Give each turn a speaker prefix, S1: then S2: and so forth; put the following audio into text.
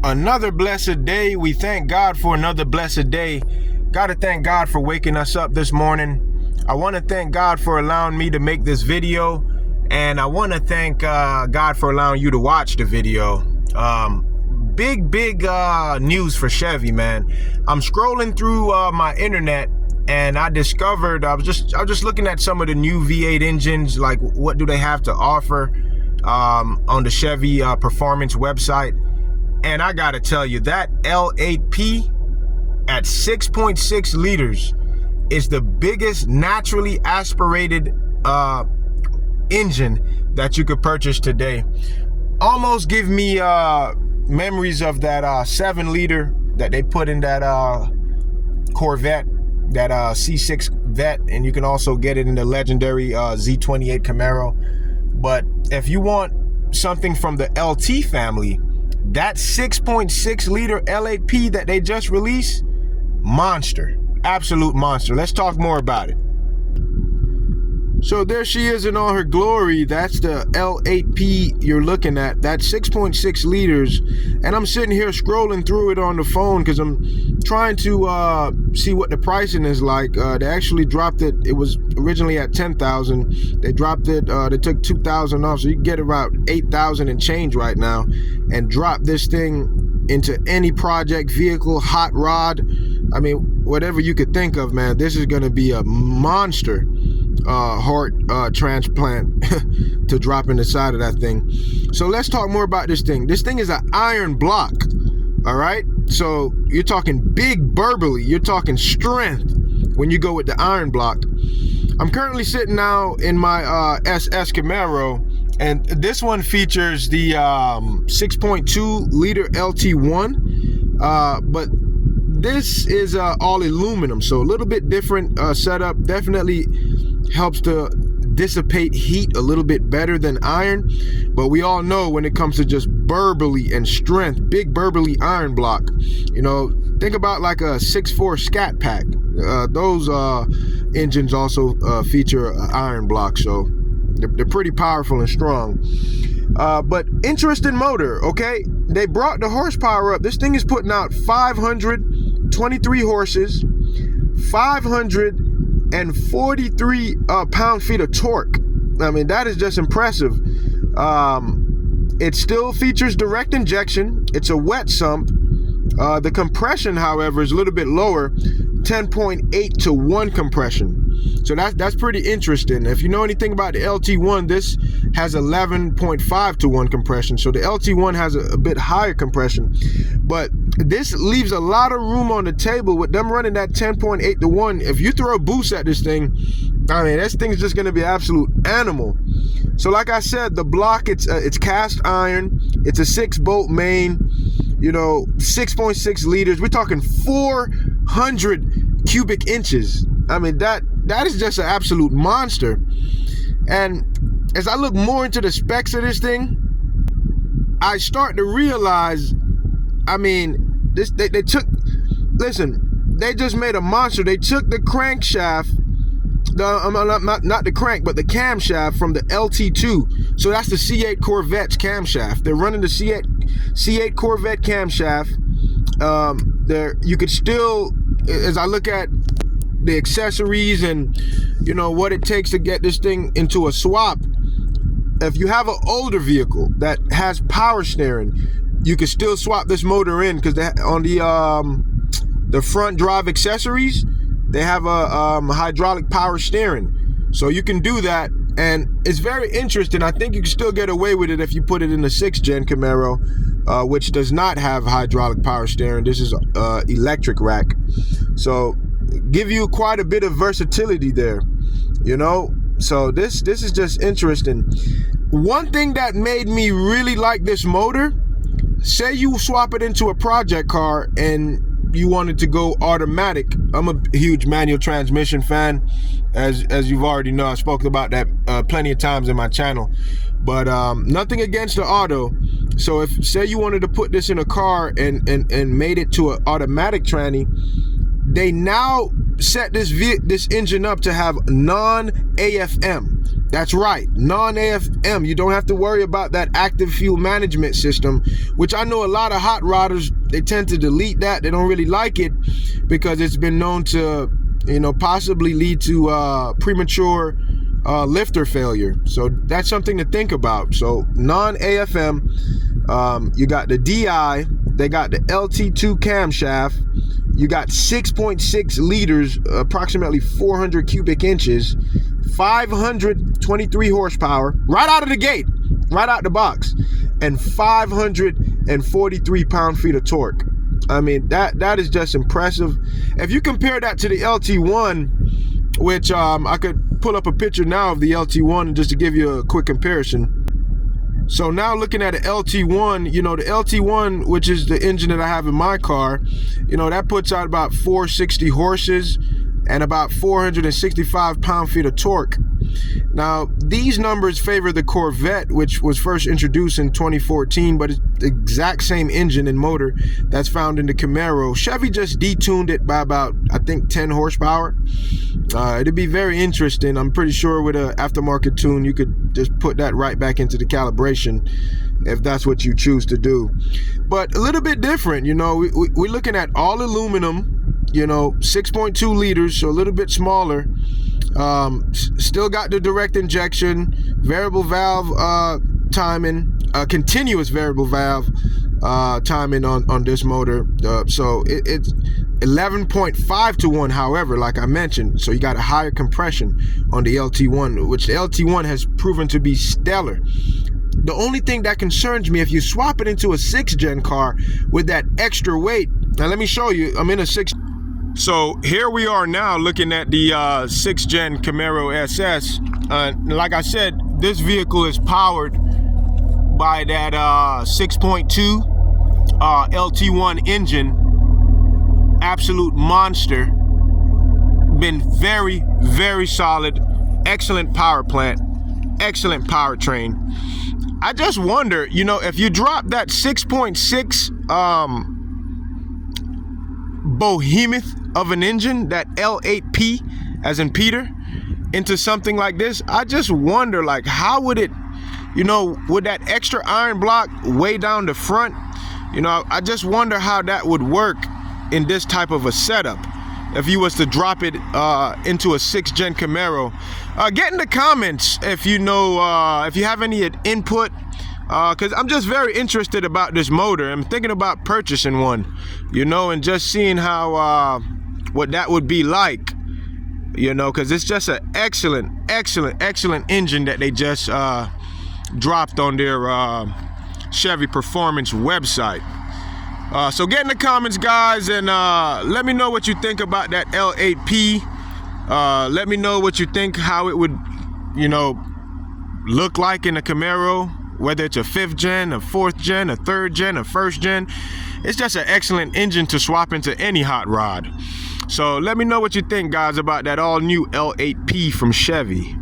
S1: Another blessed day. We thank God for another blessed day. Got to thank God for waking us up this morning. I want to thank God for allowing me to make this video, and I want to thank God for allowing you to watch the video. Big news for Chevy, man. I'm scrolling through my internet, and I discovered I was just looking at some of the new V8 engines, like what do they have to offer on the Chevy performance website. And I gotta tell you, that L8P at 6.6 liters is the biggest naturally aspirated engine that you could purchase today. Almost give me memories of that 7-liter that they put in that Corvette, that C6 Vet, and you can also get it in the legendary Z28 Camaro. But if you want something from the LT family, that 6.6 liter L8P that they just released, monster, absolute monster. Let's talk more about it. So there she is in all her glory. That's the L8P you're looking at. That's 6.6 liters. And I'm sitting here scrolling through it on the phone because I'm trying to see what the pricing is like. They actually dropped it. It was originally at $10,000. They dropped it. They took $2,000 off, so you can get about $8,000 and change right now, and drop this thing into any project vehicle, hot rod. I mean, whatever you could think of, man. This is going to be a monster heart transplant to drop in the side of that thing. So let's talk more about this thing. This thing is an iron block. All right, so you're talking big burbly, you're talking strength when you go with the iron block. I'm currently sitting now in my SS Camaro, and this one features the 6.2 liter LT1, but this is all aluminum, so a little bit different setup. Definitely helps to dissipate heat a little bit better than iron, but we all know when it comes to just burbly and strength, big burbly iron block, you know, think about like a 6.4 Scat Pack. Those engines also feature iron block, so they're pretty powerful and strong. But interesting motor, okay? They brought the horsepower up. This thing is putting out 523 horses, 543 pound-feet of torque. I mean, that is just impressive. It still features direct injection. It's a wet sump. The compression, however, is a little bit lower, 10.8 to 1 compression. So that's pretty interesting. If you know anything about the LT1, this has 11.5 to 1 compression. So the LT1 has a bit higher compression, but this leaves a lot of room on the table with them running that 10.8 to 1. If you throw a boost at this thing, I mean, this thing's just gonna be an absolute animal. So like I said, the block, it's cast iron. It's a 6-bolt main, you know, 6.6 liters. We're talking 400 cubic inches. I mean, that is just an absolute monster. And as I look more into the specs of this thing, I start to realize, I mean, they just made a monster. They took the crankshaft, not the crank, but the camshaft from the LT2. So that's the C8 Corvette's camshaft. They're running the C8 Corvette camshaft. You could still, as I look at the accessories and, you know, what it takes to get this thing into a swap, if you have an older vehicle that has power steering, you can still swap this motor in, because on the front drive accessories, they have a hydraulic power steering, so you can do that. And it's very interesting. I think you can still get away with it if you put it in the 6th gen Camaro, which does not have hydraulic power steering. This is electric rack, so give you quite a bit of versatility there, you know. So this is just interesting. One thing that made me really like this motor, say you swap it into a project car and you wanted to go automatic. I'm a huge manual transmission fan, as you've already know. I spoke about that plenty of times in my channel, but nothing against the auto. So if, say you wanted to put this in a car and made it to an automatic tranny, they now set this engine up to have non-AFM. That's right, non-AFM. You don't have to worry about that active fuel management system, which I know a lot of hot rodders, they tend to delete that. They don't really like it because it's been known to, possibly lead to premature lifter failure. So that's something to think about. So non-AFM, you got the DI, they got the LT2 camshaft, you got 6.6 liters, approximately 400 cubic inches, 523 horsepower, right out of the gate, right out the box, and 543 pound-feet of torque. I mean, that is just impressive. If you compare that to the LT1, which I could pull up a picture now of the LT1 just to give you a quick comparison. So now looking at the LT1, the LT1, which is the engine that I have in my car, that puts out about 460 horses and about 465 pound-feet of torque. Now, these numbers favor the Corvette, which was first introduced in 2014, but it's the exact same engine and motor that's found in the Camaro. Chevy just detuned it by about, I think, 10 horsepower. It'd be very interesting. I'm pretty sure with an aftermarket tune, you could just put that right back into the calibration if that's what you choose to do. But a little bit different, we're looking at all aluminum, 6.2 liters, so a little bit smaller. Still got the direct injection, variable valve timing, continuous variable valve timing on this motor. So it's 11.5 to 1, however, like I mentioned. So you got a higher compression on the LT1, which the LT1 has proven to be stellar. The only thing that concerns me, if you swap it into a 6th gen car with that extra weight, now let me show you, I'm in a 6. So here we are now looking at the 6th gen Camaro SS. Like I said, this vehicle is powered by that 6.2 LT1 engine. Absolute monster. Been very, very solid. Excellent power plant. Excellent powertrain. I just wonder, if you drop that 6.6 behemoth of an engine, that L8P as in Peter, into something like this, I just wonder, like, how would it, would that extra iron block way down the front, I just wonder how that would work in this type of a setup if you was to drop it into a 6th gen Camaro. Get in the comments if you have any input, because I'm just very interested about this motor. I'm thinking about purchasing one, and just seeing how what that would be like, because it's just an excellent engine that they just dropped on their Chevy Performance website. So get in the comments, guys, and let me know what you think about that L8P. Let me know what you think, how it would, look like in a Camaro, whether it's a 5th gen, a 4th gen, a 3rd gen, a 1st gen. It's just an excellent engine to swap into any hot rod. So let me know what you think, guys, about that all new L8P from Chevy.